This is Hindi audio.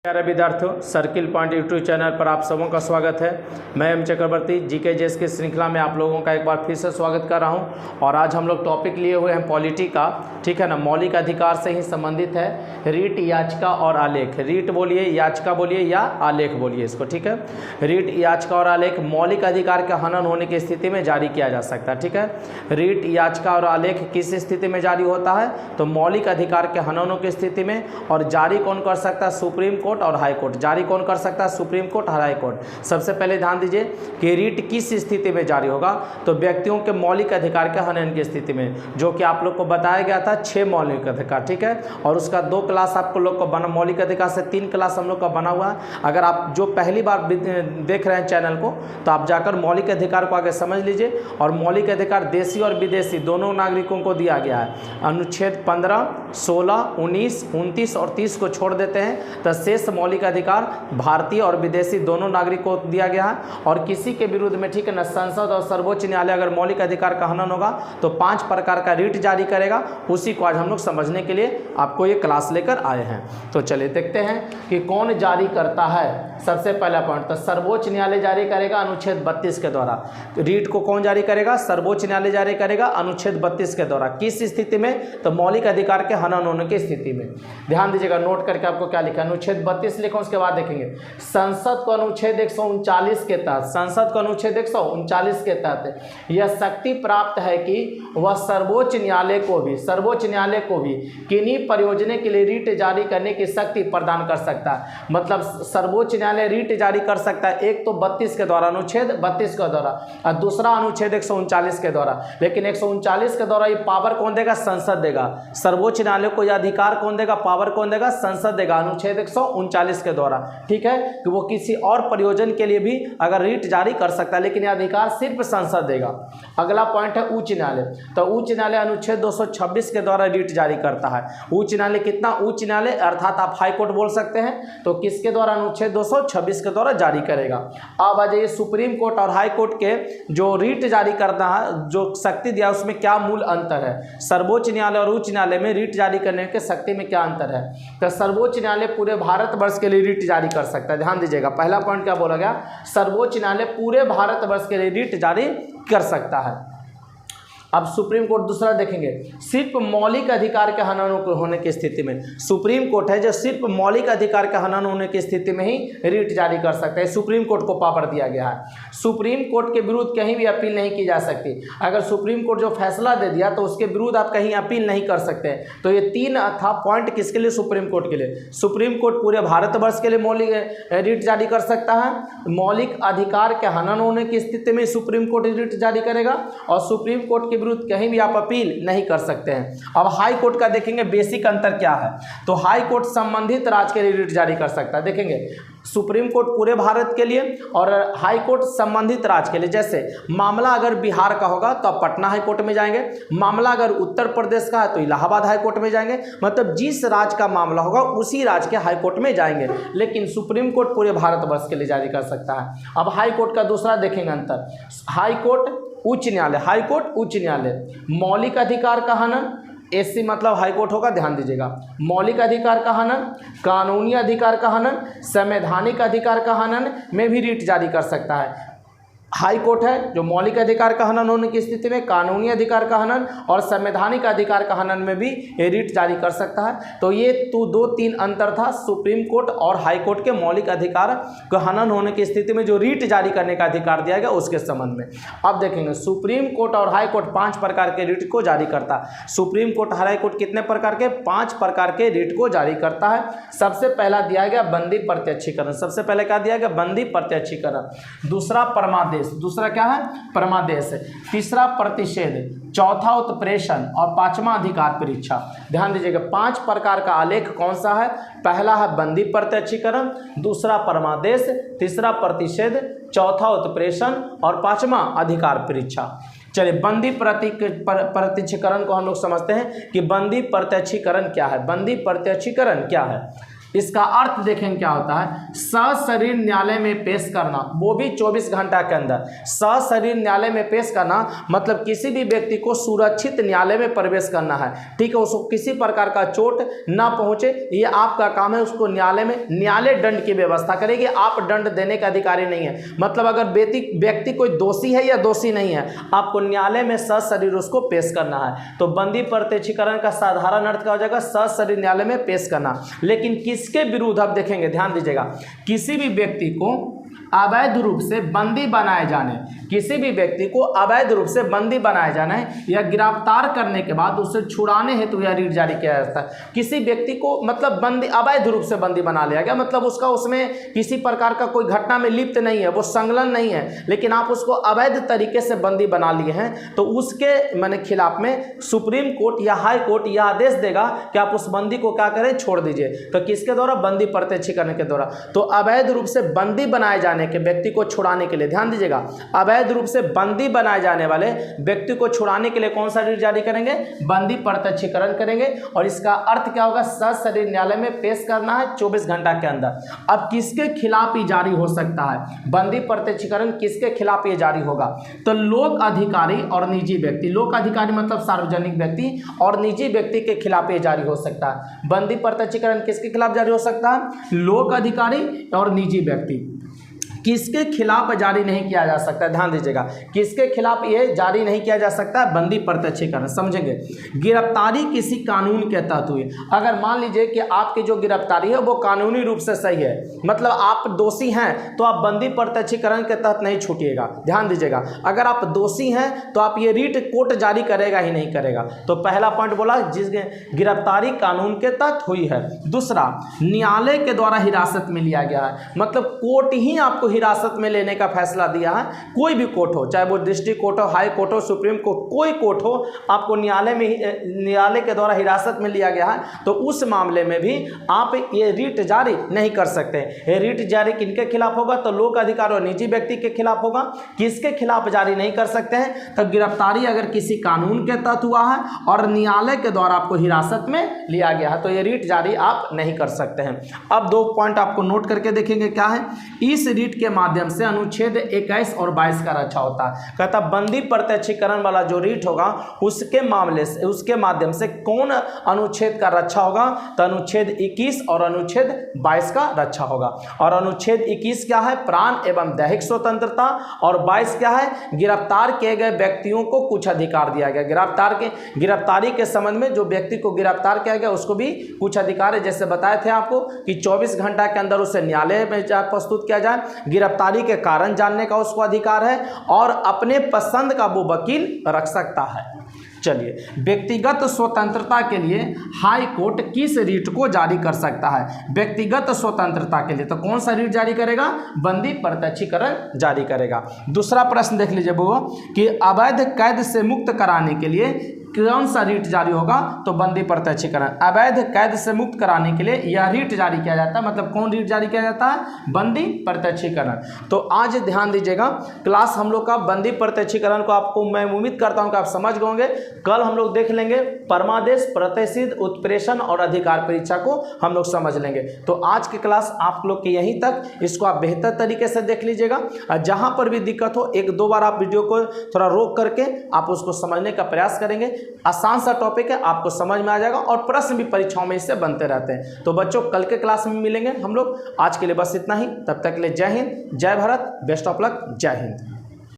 प्यारे विद्यार्थियों, सर्किल पॉइंट यूट्यूब चैनल पर आप सबों का स्वागत है। मैं एम चक्रवर्ती जीके जेएस की श्रृंखला में आप लोगों का एक बार फिर से स्वागत कर रहा हूं। और आज हम लोग टॉपिक लिए हुए हैं पॉलिटी का, ठीक है ना। मौलिक अधिकार से ही संबंधित है। रीट, याचिका और आलेख। रीट बोलिए, याचिका बोलिए या आलेख बोलिए इसको, ठीक है। रीट, याचिका और आलेख मौलिक अधिकार के हनन होने की स्थिति में जारी किया जा सकता है, ठीक है। रीट, याचिका और आलेख किस स्थिति में जारी होता है? तो मौलिक अधिकार के हननों की स्थिति में। और जारी कौन कर सकता है? सुप्रीम कोर्ट और हाई कोर्ट। जारी कौन कर सकता है? सुप्रीम कोर्ट और हाई कोर्ट। सबसे पहले ध्यान दीजिए कि रीट किस स्थिति में जारी होगा? तो व्यक्तियों के मौलिक अधिकार के हनन की स्थिति में, जो कि आप लोग को बताया गया था 6 मौलिक अधिकार, ठीक है। और उसका 2 क्लास आपको लोग को बना, मौलिक अधिकार से 3 क्लास हम लोग का बना हुआ है। अगर आप जो पहली बार देख रहे हैं चैनल को, तो आप जाकर मौलिक अधिकार को आगे समझ लीजिए। और मौलिक अधिकार देशी और विदेशी दोनों नागरिकों को दिया गया है। अनुच्छेद 15, 16, 19, 29 और 30 को छोड़ देते हैं तो शेष मौलिक अधिकार भारतीय और विदेशी दोनों नागरिकों को दिया गया है। और किसी के विरुद्ध में, ठीक है ना, संसद और सर्वोच्च न्यायालय अगर मौलिक अधिकार का हनन होगा तो 5 प्रकार का रीट जारी करेगा। उसी को आज हम लोग समझने के लिए आपको ये क्लास लेकर आए हैं। तो चलिए देखते हैं कि कौन जारी करता है। सबसे पहला पॉइंट, तो सर्वोच्च न्यायालय जारी करेगा अनुच्छेद 32 के द्वारा। तो रीट को कौन जारी करेगा? सर्वोच्च न्यायालय जारी करेगा अनुच्छेद 32 के द्वारा। किस स्थिति में? तो मौलिक अधिकार के हनन होने की स्थिति में। ध्यान दीजिएगा, नोट करके आपको क्या लिखा है। अनुच्छेद 32 लिखो, उसके बाद देखेंगे संसद को अनुच्छेद 139 के तहत, संसद को अनुच्छेद 139 के तहत यह शक्ति प्राप्त है कि वह सर्वोच्च न्यायालय को भी किन्हीं परियोजना के लिए रीट जारी करने की शक्ति प्रदान कर सकता है। मतलब सर्वोच्च न्यायालय रीट जारी कर सकता है, एक तो 32 के द्वारा, अनुच्छेद 32 के द्वारा, और दूसरा अनुच्छेद 139 के द्वारा। लेकिन 139 के द्वारा ये पावर कौन देगा? संसद देगा। सर्वोच्च न्यायालय को यह अधिकार कौन देगा? पावर कौन देगा? संसद देगा, अनुच्छेद 139 के द्वारा, ठीक है। कि वो किसी और प्रयोजन के लिए भी अगर रीट जारी कर सकता है, लेकिन यह अधिकार सिर्फ संसद देगा। अगला पॉइंट है उच्च न्यायालय। तो उच्च न्यायालय अनुच्छेद 226 के द्वारा रीट जारी करता है। उच्च न्यायालय कितना? उच्च न्यायालय अर्थात आप हाई कोर्ट बोल सकते हैं, तो किसके द्वारा? अनुच्छेद 226 के द्वारा जारी करेगा। अब आ जाइए सुप्रीम कोर्ट और हाई कोर्ट के जो रीट जारी करता है, जो शक्ति दिया, उसमें क्या मूल अंतर है? सर्वोच्च न्यायालय और उच्च न्यायालय में रीट जारी करने के शक्ति में क्या अंतर है? तो सर्वोच्च न्यायालय पूरे भारतवर्ष के लिए रीट जारी कर सकता है। ध्यान दीजिएगा, पहला पॉइंट क्या बोला गया? सर्वोच्च न्यायालय पूरे भारतवर्ष के लिए रीट जारी कर सकता है। अब सुप्रीम कोर्ट दूसरा देखेंगे, सिर्फ मौलिक अधिकार के हनन होने की स्थिति में। सुप्रीम कोर्ट है जो सिर्फ मौलिक अधिकार के हनन होने की स्थिति में ही रीट जारी कर सकता है। सुप्रीम कोर्ट को पावर दिया गया है। सुप्रीम कोर्ट के विरुद्ध कहीं भी अपील नहीं की जा सकती। अगर सुप्रीम कोर्ट जो फैसला दे दिया तो उसके विरुद्ध आप कहीं अपील नहीं कर सकते। तो ये 3 था पॉइंट किसके लिए? सुप्रीम कोर्ट के लिए। सुप्रीम कोर्ट पूरे भारतवर्ष के लिए मौलिक रीट जारी कर सकता है। मौलिक अधिकार के हनन होने की स्थिति में सुप्रीम कोर्ट रीट जारी करेगा। और सुप्रीम कोर्ट के विरुद्ध कहीं भी आप अपील नहीं कर सकते हैं। अब हाई कोर्ट का देखेंगे बेसिक अंतर क्या है। तो हाई कोर्ट संबंधित राज्य के लिए रीट जारी कर सकता है। देखेंगे सुप्रीम कोर्ट पूरे भारत के लिए और हाई कोर्ट संबंधित राज्य के लिए। जैसे मामला अगर बिहार का होगा तो आप पटना हाई कोर्ट में जाएंगे, मामला अगर उत्तर प्रदेश का है तो इलाहाबाद हाई कोर्ट में जाएंगे। मतलब जिस राज्य का मामला होगा उसी राज्य के हाई कोर्ट में जाएंगे। लेकिन सुप्रीम कोर्ट पूरे भारतवर्ष के लिए जारी कर सकता है। अब हाई कोर्ट का दूसरा देखेंगे अंतर, हाई कोर्ट उच्च न्यायालय। हाई कोर्ट उच्च न्यायालय मौलिक अधिकार का हनन, एससी मतलब हाई कोर्ट होगा, ध्यान दीजिएगा। मौलिक अधिकार का हनन, कानूनी अधिकार का हनन, संवैधानिक अधिकार का हनन में भी रीट जारी कर सकता है। हाई कोर्ट है जो मौलिक अधिकार का हनन होने की स्थिति में, कानूनी अधिकार का हनन और संवैधानिक अधिकार का हनन में भी रीट जारी कर सकता है। तो ये 2-3 अंतर था सुप्रीम कोर्ट और हाई कोर्ट के मौलिक अधिकार का हनन होने की स्थिति में जो रीट जारी करने का अधिकार दिया गया उसके संबंध में। अब देखेंगे सुप्रीम कोर्ट और हाई कोर्ट 5 प्रकार के रीट को जारी करता है। सुप्रीम कोर्ट, हाई कोर्ट कितने प्रकार के? 5 प्रकार के रीट को जारी करता है। सबसे पहला दिया गया बंदी प्रत्यक्षीकरण। सबसे पहले क्या दिया गया? बंदी प्रत्यक्षीकरण। दूसरा परमादेश। दूसरा क्या है? परमादेश। तीसरा प्रतिषेध, चौथा उत्प्रेषण और 5वां अधिकार परीक्षा। ध्यान दीजिएगा 5 प्रकार का आलेख कौन सा है? पहला है बंदी प्रत्यक्षीकरण, दूसरा परमादेश, तीसरा प्रतिषेध, चौथा उत्प्रेषण और 5वां अधिकार परीक्षा। चलिए बंदी प्रत्यक्षीकरण को हम लोग समझते हैं कि बंदी प्रत्यक्षीकरण क्या है। बंदी प्रत्यक्षीकरण क्या है? इसका अर्थ देखें क्या होता है, सशरीर न्यायालय में पेश करना, वो भी 24 घंटा के अंदर। सशरीर न्यायालय में पेश करना मतलब किसी भी व्यक्ति को सुरक्षित न्यायालय में प्रवेश करना है, ठीक है, उसको किसी प्रकार का चोट ना पहुंचे, ये आपका काम है। उसको न्यायालय में न्यायालय दंड की व्यवस्था करेगी, आप दंड देने का अधिकारी नहीं है। मतलब अगर व्यक्ति कोई दोषी है या दोषी नहीं है, आपको न्यायालय में सशरीर उसको पेश करना है। तो बंदी प्रत्यक्षीकरण का साधारण अर्थ क्या हो जाएगा, सशरीर न्यायालय में पेश करना। लेकिन किसके विरुद्ध, अब देखेंगे, ध्यान दीजिएगा, किसी भी व्यक्ति को अवैध रूप से बंदी बनाए जाने, किसी भी व्यक्ति को अवैध रूप से बंदी बनाए जाना है या गिरफ्तार करने के बाद उसे छुड़ाने हेतु यह रीट जारी किया जाता है। किसी व्यक्ति को मतलब बंदी अवैध रूप से बंदी बना लिया गया, मतलब उसका उसमें किसी प्रकार का कोई घटना में लिप्त नहीं है, वो संलग्न नहीं है, लेकिन आप उसको अवैध तरीके से बंदी बना लिए हैं, तो उसके माने खिलाफ में सुप्रीम कोर्ट या हाई कोर्ट यह आदेश देगा कि आप उस बंदी को क्या करें, छोड़ दीजिए। तो किसके द्वारा, बंदी प्रत्यक्षीकरण के द्वारा। तो अवैध रूप से बंदी बनाए जाने के व्यक्ति को छुड़ाने के लिए, ध्यान दीजिएगा, अवैध रूप से बंदी बनाए जाने वाले व्यक्ति को छुड़ाने के लिए कौन सा रीट जारी करेंगे, बंदी प्रत्यक्षीकरण करेंगे। और इसका अर्थ क्या होगा, सशरीर न्यायालय में पेश करना है 24 घंटा के अंदर। अब किसके खिलाफ ये जारी हो सकता है, बंदी प्रत्यक्षीकरण किसके खिलाफ ये जारी होगा, तो लोक अधिकारी और निजी व्यक्ति, लोक अधिकारी मतलब सार्वजनिक व्यक्ति, और निजी व्यक्ति के खिलाफ ये जारी हो सकता है। बंदी प्रत्यक्षीकरण किसके खिलाफ जारी हो सकता है, लोक अधिकारी और निजी व्यक्ति। किसके खिलाफ जारी नहीं किया जा सकता है, ध्यान दीजिएगा, किसके खिलाफ ये जारी नहीं किया जा सकता है, बंदी प्रत्यक्षीकरण। समझेंगे, गिरफ्तारी किसी कानून के तहत हुई। अगर मान लीजिए कि आपकी जो गिरफ्तारी है वो कानूनी रूप से सही है, मतलब आप दोषी हैं, तो आप बंदी प्रत्यक्षीकरण के तहत नहीं छूटिएगा। ध्यान दीजिएगा, अगर आप दोषी हैं तो आप ये रीट कोर्ट जारी करेगा ही नहीं करेगा। तो पहला पॉइंट बोला, जिस गिरफ्तारी कानून के तहत हुई है। दूसरा, न्यायालय के द्वारा हिरासत में लिया गया है, मतलब कोर्ट ही आपको हिरासत में लेने का फैसला दिया है। कोई भी कोर्ट हो, चाहे वो डिस्ट्रिक्ट कोर्ट हो, हाई कोर्ट हो, सुप्रीम कोर्ट, कोई कोर्ट हो, आपको न्यायालय के द्वारा हिरासत में लिया गया है, तो उस मामले में भी आप ये रीट जारी नहीं कर सकते। ये रीट जारी किनके खिलाफ होगा, तो लोक अधिकारी और निजी व्यक्ति के खिलाफ होगा। किसके खिलाफ जारी नहीं कर सकते हैं, तो गिरफ्तारी अगर किसी कानून के तहत हुआ है और न्यायालय के द्वारा आपको हिरासत में लिया गया है, तो ये रीट जारी आप नहीं कर सकते हैं। अब 2 पॉइंट आपको नोट करके देखेंगे क्या है। इस रीट के माध्यम से अनुच्छेद 21 और 22 का रक्षा होता है। कहता बंदी प्रत्यक्षीकरण वाला जो रीट होगा उसके मामले से, उसके माध्यम से कौन अनुच्छेद का रक्षा होगा, तो अनुच्छेद 21 और अनुच्छेद 22 का रक्षा होगा। और अनुच्छेद 21 क्या है, प्राण एवं दैहिक स्वतंत्रता, और 22 क्या है, गिरफ्तार किए गए व्यक्तियों को कुछ अधिकार दिया गया। गिरफ्तारी के संबंध में जो व्यक्ति को गिरफ्तार किया गया उसको भी कुछ अधिकार है, जैसे बताए थे आपको कि 24 घंटा के अंदर उसे न्यायालय में प्रस्तुत किया जाए, गिरफ्तारी के कारण जानने का उसको अधिकार है, और अपने पसंद का वो वकील रख सकता है। चलिए, व्यक्तिगत स्वतंत्रता के लिए हाई कोर्ट किस रीट को जारी कर सकता है, व्यक्तिगत स्वतंत्रता के लिए तो कौन सा रीट जारी करेगा, बंदी प्रत्यक्षीकरण जारी करेगा। दूसरा प्रश्न देख लीजिए वो कि अवैध कैद से मुक्त कराने के लिए कौन सा रीट जारी होगा, तो बंदी प्रत्यक्षीकरण। अवैध कैद से मुक्त कराने के लिए यह रीट जारी किया जाता है, मतलब कौन रीट जारी किया जाता है, बंदी प्रत्यक्षीकरण। तो आज ध्यान दीजिएगा, क्लास हम लोग का बंदी प्रत्यक्षीकरण को आपको मैं उम्मीद करता हूं कि आप समझ गए होंगे। कल हम लोग देख लेंगे परमादेश, प्रतिषिद्ध, उत्प्रेषण और अधिकार परीक्षा को हम लोग समझ लेंगे। तो आज की क्लास आप लोग की यहीं तक, इसको आप बेहतर तरीके से देख लीजिएगा। जहां पर भी दिक्कत हो 1-2 बार आप वीडियो को थोड़ा रोक करके आप उसको समझने का प्रयास करेंगे। आसान सा टॉपिक है, आपको समझ में आ जाएगा, और प्रश्न भी परीक्षाओं में इससे बनते रहते हैं। तो बच्चों, कल के क्लास में मिलेंगे हम लोग। आज के लिए बस इतना ही, तब तक के लिए जय हिंद, जय भारत, बेस्ट ऑफ लक, जय हिंद।